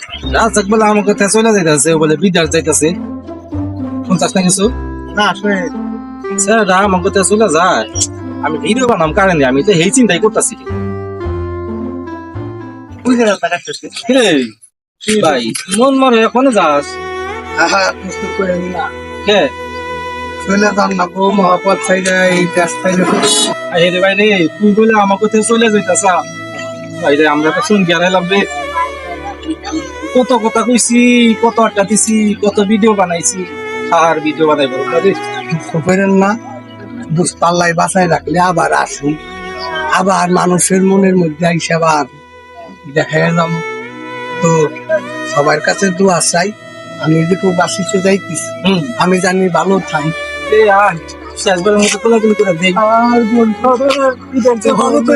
রাজাক বলে আমাকে চলে যাইতেছে বলে বিদার যাইতেছে শুনছাস না কিছু না আসলে স্যার আমাকে চলে যায় আমি ভিডিও বানাম কারণে আমি তো এই চিন্তাই করতেছি বুঝে রাখতেছি ভাই মন মরে এখনো যাস আহা কিছু করেন না কে চলে যান না গো মহাপথ সাইডে এই রাস্তায় রে ভাই রে তুই বলে আমাকে চলে যাইতেছ ভাই রে আমরা তো শুন গেলাম রে কত কথা কইছি কত আড্ডা দিছি কত ভিডিও বানাইছি আর ভিডিও বানাইবো দুঃখ করেন না দুষ্পাল্লায় বাসায় রাখলে আবার আসুন আবার মানুষের মনের মধ্যে আইসে আবার দেখা এলাম তো সবার কাছে দোয়া চাই আমি যদি বাসিতে যাইতেছি আমি জানি ভালো থাকি শেষবারের মতো কোলাকুলি করে দেই আর বলতে ভালো তো